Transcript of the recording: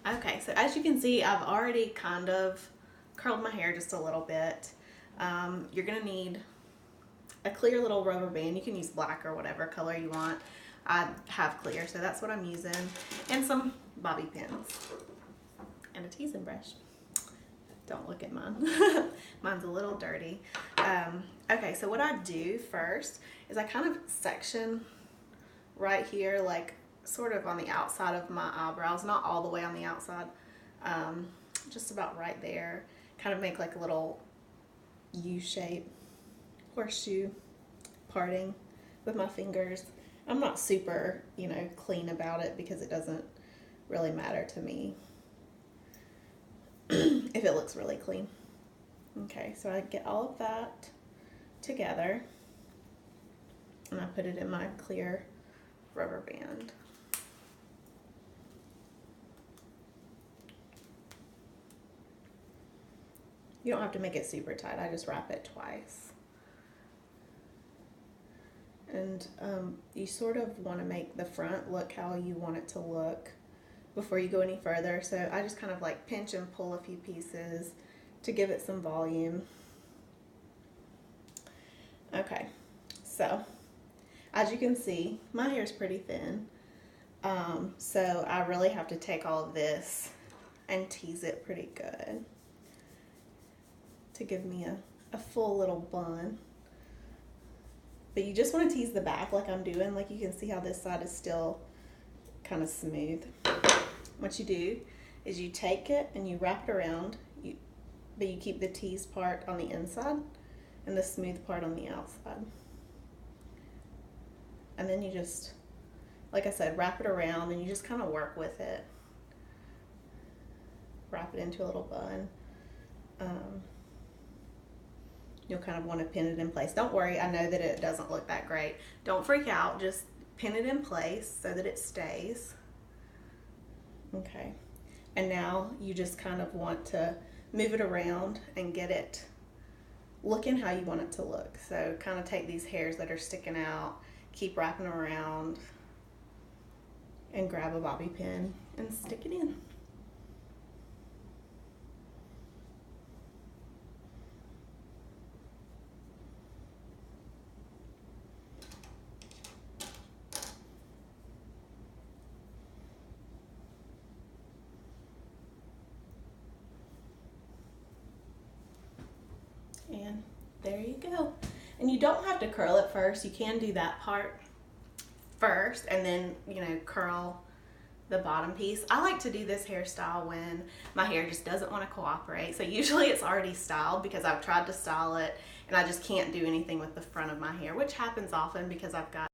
Okay, so as you can see, I've already kind of curled my hair just a little bit. You're gonna need a clear little rubber band. You can use black or whatever color you want. I have clear, so that's what I'm using. And some bobby pins. And a teasing brush. Don't look at mine. Mine's a little dirty. Okay, so what I do first is I kind of section right here, like sort of on the outside of my eyebrows, not all the way on the outside, just about right there. Kind of make like a little U shape, horseshoe parting with my fingers. I'm not super, clean about it because it doesn't really matter to me if it looks really clean. Okay, so I get all of that together and I put it in my clear rubber band. You don't have to make it super tight. I just wrap it twice. And you sort of want to make the front look how you want it to look before you go any further. So I just kind of like pinch and pull a few pieces to give it some volume. Okay, so as you can see, my hair is pretty thin. So I really have to take all of this and tease it pretty good to give me a full little bun. But you just want to tease the back like I'm doing. Like you can see how this side is still kind of smooth. What you do is you take it and you wrap it around, but you keep the teased part on the inside and the smooth part on the outside. And then you just, like I said, wrap it around and you just kind of work with it. Wrap it into a little bun. You'll kind of want to pin it in place. Don't worry, I know that it doesn't look that great. Don't freak out, just pin it in place so that it stays. Okay, and now you just kind of want to move it around and get it looking how you want it to look. So kind of take these hairs that are sticking out, keep wrapping around, and grab a bobby pin and stick it in. And there you go. And you don't have to curl it first. You can do that part first and then, curl the bottom piece. I like to do this hairstyle when my hair just doesn't want to cooperate. So usually it's already styled because I've tried to style it and I just can't do anything with the front of my hair, which happens often because I've got